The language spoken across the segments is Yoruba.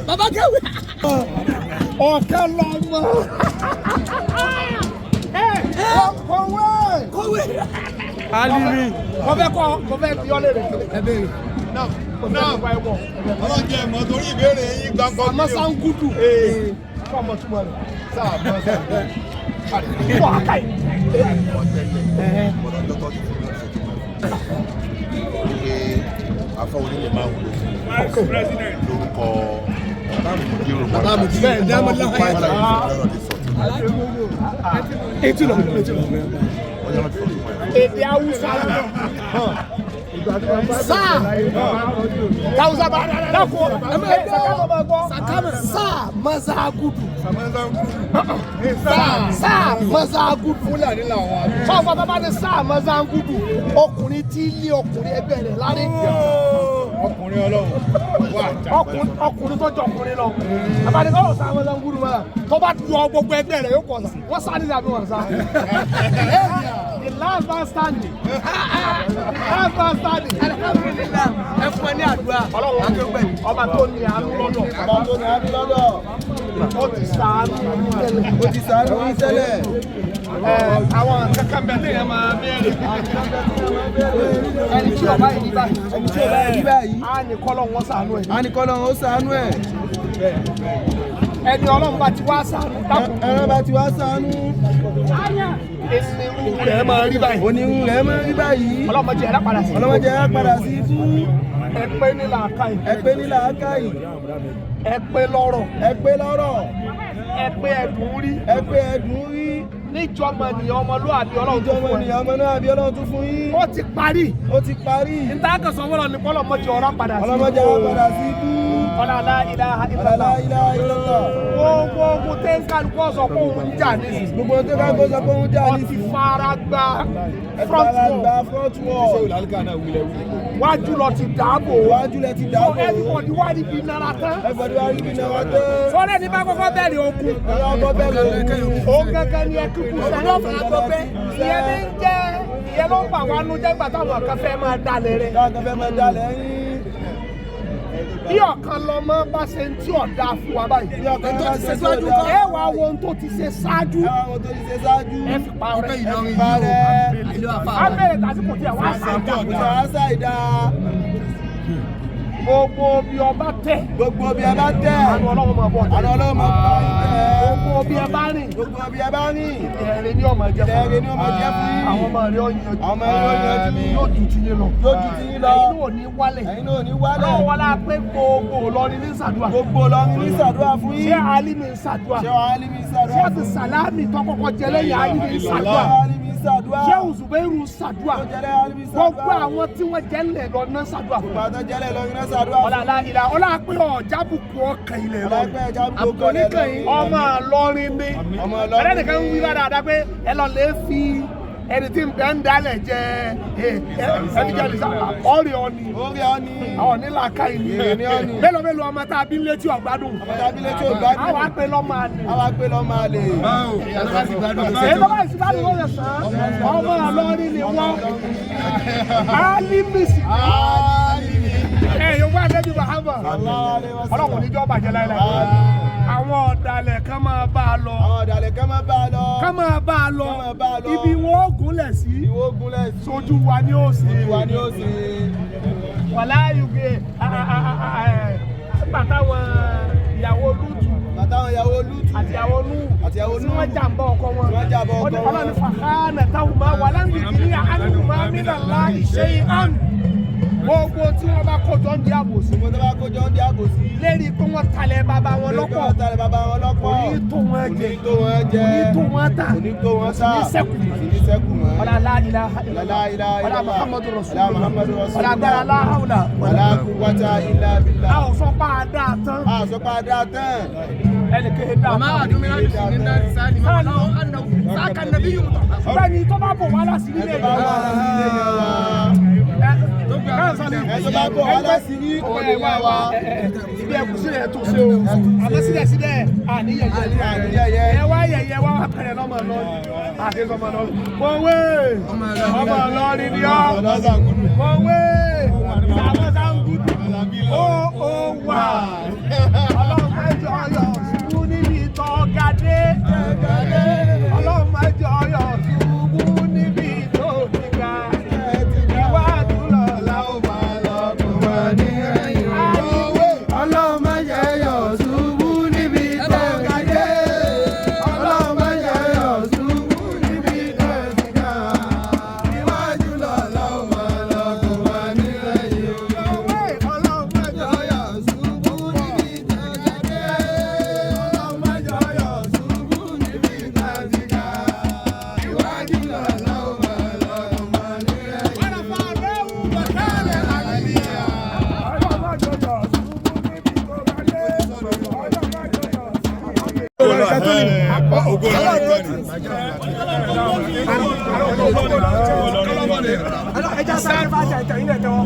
Baba Kewu. Okanlomo. Kọ̀wé. Alimi. Mo fẹ́ fi ọ́ léèrè. Ẹ béèrè. Náà ọlọ́jẹ́ mọ̀ torí ìbéèrè yín gbàgbọ́. Amasangudu. Kọ́ ọmọ túmọ̀ rẹ̀. Sáà mọ́ sáà. Fọ́ àkàì. Afọ onílé máa ń wúlò lórúkọ bàbá mi bẹ́ẹ̀ ní amọ̀ láàyè. Etí lọ. Èdè Hausa lọ. Sáà Hausa bá dákọ̀ Sakama sáà Mazagudu. Sáà Mazagudu. Fúlàní làwọn àbí. Fọ́fọ́ bàbá ní sáà Mazagudu. Ọkùnrin tí lé ọkùnrin ẹgbẹ́ rẹ̀ lárí. Ọkùnrin Ọlọ́run wà jà. Ọkùnrin tó jọ ọkùnrin lọ. Bàbá ní kọ́ sáà Mazagudu mọ́. Tó bá yọ gbogbo ẹgbẹ́ rẹ̀ yóò kọ̀ sá. Wọ́n sá nígbà bí wọ́n sá. The last man standing. Last man standing. Alhamdulillah. Ẹ fún ẹ ní àdúrà. Ọlọ́run akẹ́gbẹ́ ọba tó ní àánú lọ́dọ̀. Ọba tó ní àánú lọ́dọ̀. Ó ti ṣàánú tẹ́lẹ̀. Ó ti ṣàánú tẹ́lẹ̀. Àwọn kankan bẹ́ẹ̀ lè máa bẹ̀rẹ̀. Ẹni tí ọba yìí ní báyìí. Ẹni tí ọba yìí ní báyìí. Á ní kọ́lọ́ wọn ṣàánú ẹ̀. Á ní kọ́lọ́ wọn ṣàánú ẹ̀. Ẹni Ọlọ́run bá ti wá ṣàánú dákun. Ẹran bá ti wá ṣàánú. Onírú rẹ̀ máa rí báyìí. Onírú rẹ̀ máa rí báyìí. Ọlọ́mọdé ẹ̀rá padà sí. Ọlọ́mọdé ẹ̀rá padà sí fún. Ẹ pé ní làákàyè. Ẹ pé ní làákàyè. Ẹ pé lọ́rọ̀. Ẹ pé lọ́rọ̀. Ẹ pé ẹ̀dùn rí. Ẹ pé ẹ̀dùn rí. Níjọba ènìyàn ọmọlúwàbí Ọlọ́run tó fún ẹ. Níjọba ènìyàn ọmọlúwàbí Ọlọ́run tó fún yín. Ó ti parí. Ó ti parí. Níta kan sọ wọ́n ní kọ́lọ́mọdé ọ̀rá padà sí. Ọlọ́mọdé ọ̀rá padà sí ibú. Ọlọ́lá ilaha illallah. Gbogbo ogun tẹ́ ń kálukú ọ̀sọ̀ pé òun ń jà nísìsiyìí. Gbogbo ogun tẹ́ ń kálukú ọ̀sọ̀ pé òun ń jà nísìsiyìí. Ó ti fara gba front wall. Wájú lọ ti dàbò. Wájú lẹ ti dàbò. Everybody wá níbi náírà tán. Everybody wá níbi náírà tán. Sọ́dẹ̀ ní bá kọ́kọ́ bẹ̀rẹ̀ ogun. Ọkọ̀ bẹ̀rẹ̀ ogun. Òun gẹ́gẹ́ ni ẹkú kù sẹ́yìn ọ̀fà gbọ́gbẹ́. Ìyẹn ní jẹ́ ìyẹn ló ń bà wá nú jẹ́gbà táwọn kan fẹ́ máa dalẹ̀ rẹ̀. Táwọn fẹ́ máa dalẹ̀ yín. Bí Okanlomo bá ṣe ń tí ọ̀dà fún wa báyìí. Bí Okanlomo bá ṣe ń tí ọ̀dà. Ẹ wá wo ohun tó ti ṣe ṣáájú. Ẹ wá wo ohun tó ti ṣe ṣáájú. Ẹ fi pa ọ̀rẹ́ Ìlọrin yìí o. Á bẹ̀rẹ̀ tàbí tí àwọn àṣà ìdá. Gbogbo bí ọba tẹ̀. Gbogbo bí ẹ bá tẹ̀. Àánú Ọlọ́run máa bọ̀. Àánú Ọlọ́run máa bọ̀. Gbogbo bí ẹ bá rìn. Gbogbo bí ẹ bá rìn. Ẹ̀rẹ̀ ni ọmọ jẹ fún. Ẹ̀rẹ̀ ni ọmọ jẹ fún. Àwọn ọmọ rẹ̀ ọ̀yàn. Àwọn ọmọ rẹ̀ ọ̀yàn yóò ju ti yín lọ. Yóò ju ti yín lọ. Ẹ̀yin náà ò ní wálẹ̀. Ẹ̀yin náà ò ní wálẹ̀. Náà wọlé pé gbogbo Ìlọrin ní ṣàdúrà. Gbogbo Ìlọrin ní ṣàdúrà fún yín. Ṣé Alimi ń ṣàdúrà? Ṣé Alimi ń ṣàdúrà? Ṣé àti Sàlámì tó kọ́kọ́ jẹ lẹ́yìn Alimi ń ṣàdúrà? Ṣé Òṣùbẹ́rù ń ṣàdúrà? Gbogbo àwọn tí wọ́n jẹ́ ńlẹ̀ lọ náà ṣàdúrà. Gbogbo àwọn tó jẹ́ ńlẹ̀ lọ náà ṣàdúrà. Ọ̀làlá ìlà ọlọ́pẹ́ ọ̀jábùkù ọkàn ilẹ̀ lọ. Àbùkọ́nìkàn ọmọ Ìlọrin ni. Ẹ̀rẹ́ nìkan ń wí dáadáa pé ẹ lọ lè fi ẹni tí ń bẹ́ ń dalẹ̀ jẹ ẹni jẹ́ nìsa ọ̀rẹ́ ọ̀nì. Àwọn nílà ká ìní. Mélòó mélòó ọmọ tá a bí létí ọ̀gbádùn. Ọmọ tá a bí létí ọ̀gbádùn. Àwọn àpè lọ́mọ àlè. Àwọn àpè lọ́mọ àlè. Èyí tó bá ìsìnkú ló lè sàn. Ọmọ Ìlọrin ni wọ́n. Alimisi. Yorùbá Ànábì Muhammad. Ọlọ́run níjọ́ bàjẹ́ láíláí. Àwọn ọ̀dàlẹ̀ kan máa bá a lọ. Àwọn ọ̀dàlẹ̀ kan máa bá a lọ. Ká máa bá a lọ. Ibi wọn ó gúnlẹ̀ sí. Ìwọ gúnlẹ̀ sí. Sojú wa ni ó ṣe. Sojú wa ni ó ṣe. Wàlá Yuge bàtàwọn ìyàwó Lútù. Bàtàwọn ìyàwó Lútù. Àtìyàwó Nú. Àtìyàwó Nú. Tí wọ́n jàǹbá ọkọ wọn. Tí wọ́n jàǹbá ọkọ wọn. Ọlọ́run fàkánà táwọn máa wà láǹdì ní àánúmá mílàlá ìṣe ìhàn. Gbogbo tí wọ́n bá kójọ ń di àbòsí. Gbogbo tí wọ́n bá kójọ ń di àbòsí. Lérí pé wọ́n talẹ̀ bàbá wọn lọ́pọ̀. Wọ́n talẹ̀ bàbá wọn lọ́pọ̀. Òní tó wọn jẹ. Òní tó wọn jẹ. Òní tó wọn tà. Òní tó wọn tà. Òní sẹ́kù. Òní sẹ́kù mọ́. Ọlá ilaha illallah. Ọlá Muhammadu Rasulullah. Ọlá Muhammadu Rasulullah. Ọlá gbára la hawla. Ọlá quwwata illa billah. A ò sọ pé a dáa tán. A ò sọ pé a dáa tán. Ẹnì kéde dáa tán. Ọmọ àdúgbò mi láti ní náà sáà ní máa náà sáà nàbí yìí mú tọ̀. Bẹ́ẹ̀ni tó bá bọ̀ wá láti nílé yẹn. Ẹ̀sọ́ bá bọ̀ wá láti rí òní wá wá. Ibi ẹ̀gúsí rẹ̀ tó ṣe o àmọ́ síbẹ̀síbẹ̀ àníyẹ̀yẹ ẹ wá yẹ̀yẹ wá wá pẹ̀rẹ̀ lọ́mọ lọ́rí àti ọmọ lọ́rí mọ̀wé ọmọ lọ́rí ni ọ́ mọ̀wé sàmọ́sàngúdù ó wà ọlọ́run mẹ́jọ ọyọ̀ ṣubú níbi ìtọ́ gàdé ọlọ́run mẹ́jọ ọyọ̀ ṣubú níbi ìtọ́ gíga ìwà àdúrà làwọn máa lọ kó wá ní ẹ̀yìn ọlọ́run mẹ́jọ ọyọ̀ ṣubú níbi ìtọ́ gàdé ọlọ́run mẹ́jọ ọyọ̀ ṣubú níbi ìtọ́ gíga ìwà àdúrà làwọn máa lọ kó wá ní ẹ̀yìn ọlọ́run mẹ́jọ ọyọ̀ ṣubú níbi ìtọ́ gàdé ọlọ́run mẹ́jọ ọyọ̀ ṣubú níbi ìtọ́ gíga ìwà àdúrà làwọn máa lọ kó wá ní ẹ̀yìn ọlọ́run mẹ́jọ ọyọ̀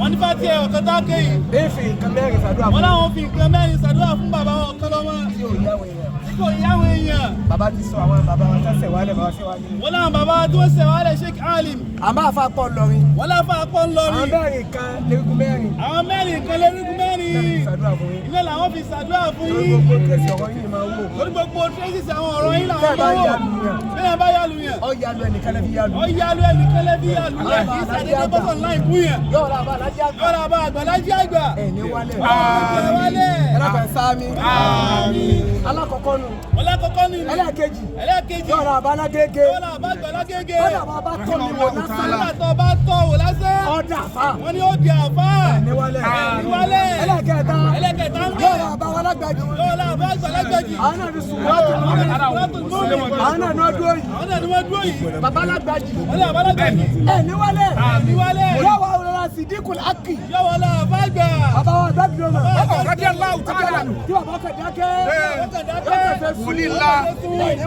wọ́n ní bá tiẹ̀ ọ̀kan tá kéyìn. wọ́n láwọn fi nǹkan mẹ́rin ṣàdúrà fún bàbá wọn Okanlomo tí kò yáwó èèyàn. bàbá ti sọ àwọn bàbá wọn tó ṣẹ̀wálẹ̀ bàbá ṣẹ̀wálẹ̀. wọ́n láwọn bàbá tó ṣẹ̀wálẹ̀ Sheikh Alim. àmọ́ àfa pọ̀ lọ́rin. wọ́n láfa pọ̀ ńlọrin. àwọn mẹ́rin kan lẹ́rìkún mẹ́rin. àwọn mẹ́rin kan lẹ́rìkún mẹ́rin. iná làwọn fi ṣàdúrà fún yín. gbogbo tẹ̀sí ọ̀rọ̀ yìí máa wò. lórí gbogbo tẹ́sí àwọn ọ̀rọ̀ yín làwọn bá wò. bẹ́ẹ̀ bá yàlù yẹn. ọ yàlù ẹnìkan lẹ́bí yàlù. ọ yàlù ẹnìkan lẹ́bí yàlù. kì í sàdédé bọ́sọ̀ ńlá ìbú yẹn. yọ̀ọ̀rọ̀ àbálájí àgbà. yọ̀ọ̀rọ̀ àbálájí àgbà. ẹ̀ní wálẹ̀. wálẹ̀. ẹlẹ́kọ̀ọ́ sáámi. alákọ̀ọ́kọ́ nù. ọlọ́kọ̀ọ́kọ́ nù. ẹlẹ́ẹ̀kejì. yọ̀ọ̀rọ̀ àbálágége. yọ̀ọ̀rọ̀ àbálágége. ọ̀dà bá tọ́ mi wò lásán. nígbà tó bá tọ̀ wò lásán. ọ̀dà fa. wọ́n ní ó di àfá. ẹ̀ní wálẹ̀. ẹlẹ́ẹ̀kẹta. ń bẹ. yọ̀ọ̀rọ̀ àbálágbàjì. yọ̀ọ̀rọ̀ àbálágbàjì. àwọn náà ní sùnwọ́tò. àwọn náà ní wọ́n dúró yìí. àwọn náà ni wọ́n dúró yìí. babalágbàjì. wọ́n lé àbálágbàjì. ẹ̀ní wálẹ̀. yọ̀wọ̀ ọ̀rọ̀ Sidikul Aki. yọ̀wọ̀ la àbágbà. bàbá wa dábì lọ́nà. ọ̀kadì aláwù tá a lànà. tí bàbá kẹ̀ dákẹ́. wòlíì ńlá. ẹ̀ní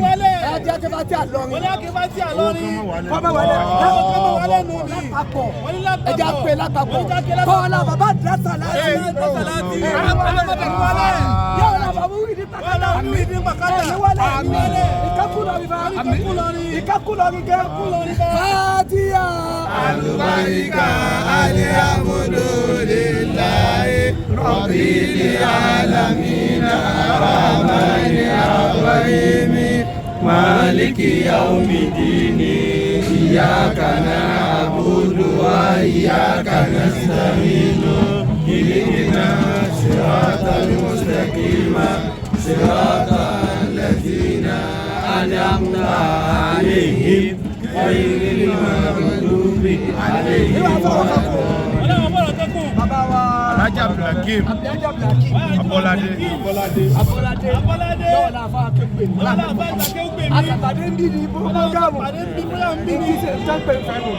wálẹ̀. ẹ̀ jẹ́ kí bá tí a lọrin. wọ́n ní akébá tí a lọrin. kọ́mọ wálẹ̀. kọ́mọ wálẹ̀ nù mí. lápapọ̀. wọ́n ní lápapọ̀. ẹ̀jẹ̀ pé lápapọ̀. kọ́ọ̀lá bàbá dẹ́sà láti. yọ̀ọ̀lá bàbá wíì ní pàkátà. ẹ̀ní wálẹ̀. ìkákùlọ̀rin gẹ́. Fatiha. Alubarika alhamdulillahi rabbil alamin arrahmani arrahim maliki yawmiddin iyyaka na'budu wa iyyaka nasta'in ihdinas siratal mustaqim siratal ladzina an'amta 'alaihim ghayril maghdubi 'alaihim bàbá wa. Alhaji Abdulhakeem Abolade. yọ̀ọ̀lá àfa Kewugbemi. àtàtàdé ń bí ní bógámù. ní ṣe ń tán pé fẹ́nu.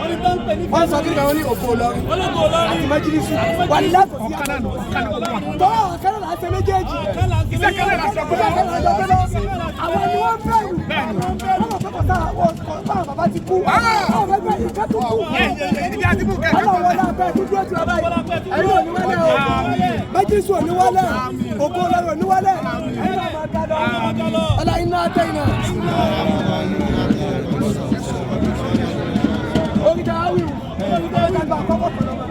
wọ́n sọ kí ni wọ́n ní òfò lọ́rùn. àti májílísù. wà ní láti fi àkànnà. tọ́wọ́ àkànnà láti ṣe méjèèjì. Iṣẹ́ kẹ́lẹ́ la sọ pé àwọn ni wọ́n fẹ́rù. wọ́n mọ̀ pé kò sára báwọn bàbá ti kú. àwọn ẹgbẹ́ ìka tó kú. ọlọ́run wọlé abẹ́ dúdú ojú ọba yìí. ẹ̀yin ò ní wálé o. májílísù ò ní wálé. ògo ọlọ́run ò ní wálé. ẹ̀yin náà máa dá lọ. ọlá iná tẹ iná. oríta awìrù. oríta ìgbà àkọ́kọ́ kan lọ́wọ́.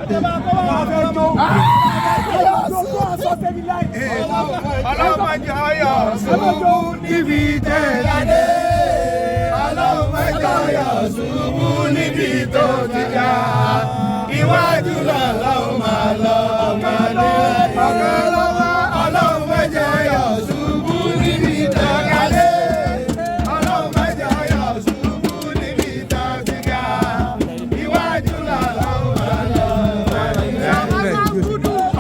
Ọlọ́mọdé ọyọ̀ ṣubú níbi tẹ̀lé. Ọlọ́mọdé ọyọ̀ ṣubú níbi tó ti ga. Iwájú lọ́lọ́run máa lọ ọmọdé Okanlomo. Ọlọ́mọdé ọyọ̀ ṣubú níbi tẹ̀lé. Ọlọ́mọdé ọyọ̀ ṣubú níbi tó ti ga. Iwájú lọ́lọ́run máa lọ ọmọdé.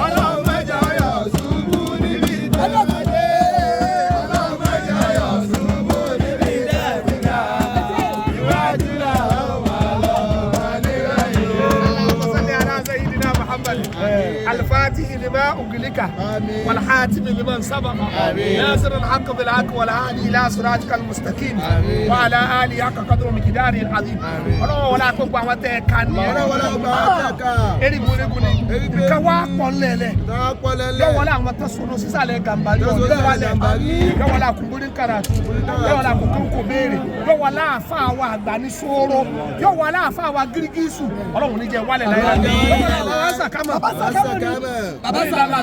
Ọlọ́mọdé ọyọ̀ ṣubú níbi tẹ̀lé. Ọlọ́mọdé ọyọ̀ ṣubú níbi tẹ̀lé. Iwájú lọ́lọ́run máa lọ ọmọdé. لما أغلق والحاتم لمن سبق ناصر الحق بالحق والهادي إلى صراطك المستقيم وعلى آله حق قدر ومقداره العظيم ọlọ́wọ́ wọlé àkókò àwọn tẹ ká ní erigun káwá pọ̀nlẹ̀lẹ̀ yóò wọlé àwọn tó sọnù sísàlẹ̀ gàmbàrí yóò wọlé àkùnbóni karatu yóò wọlé àkùnkùn kò béèrè yóò wọlé àfa àwọn àgbà ní sóró yóò wọlé àfa àwọn gírígísù ọlọ́run ní jẹ́ wálẹ̀ láyé bàbá sàkámà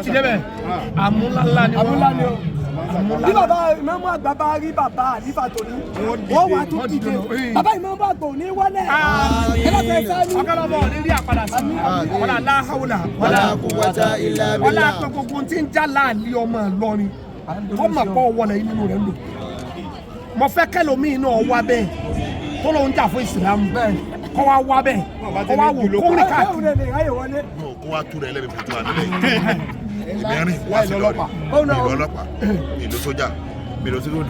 ti débẹ̀ àmúlálá ni bí bàbá ìmáàmù àgbà bá rí bàbá àlífà tó ní wọ́n wà tó dìde bàbá ìmáàmù àgbà ò ní wọlé Okanlomo ní rí àpàdà sí wọlá láhàúlà wọlá pé gbogbo tí ń já láàlí ọmọ Ìlọrin tó mọ̀ pọ̀ wọlé nínú rẹ̀ lò mo fẹ́ kẹ́lòmíì náà wá bẹ́ẹ̀ tó ló ń jà fún ìsìlámù kọ́ wá wá bẹ́ẹ̀ kọ́ wá wò kó rìn káàkiri. kó wá tú rẹ̀ lẹ́bi fún tó wà nílẹ̀ ìmẹ́rin wá sí lọ́ọ̀pá ọlọ́pàá ìlú sójà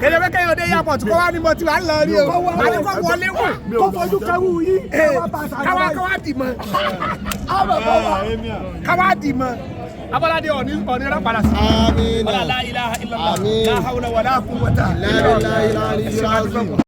kẹlẹ bẹ kẹyọ dé airport kó wá ní mo ti wà lọ rí o àti kó wọlé wà kó fojú kẹwù yìí káwá dì mọ́ káwá dì mọ́ Abolade ọ̀ní rẹ̀ padà sí. La ilaha illallah la hawla wala quwwata illa billah.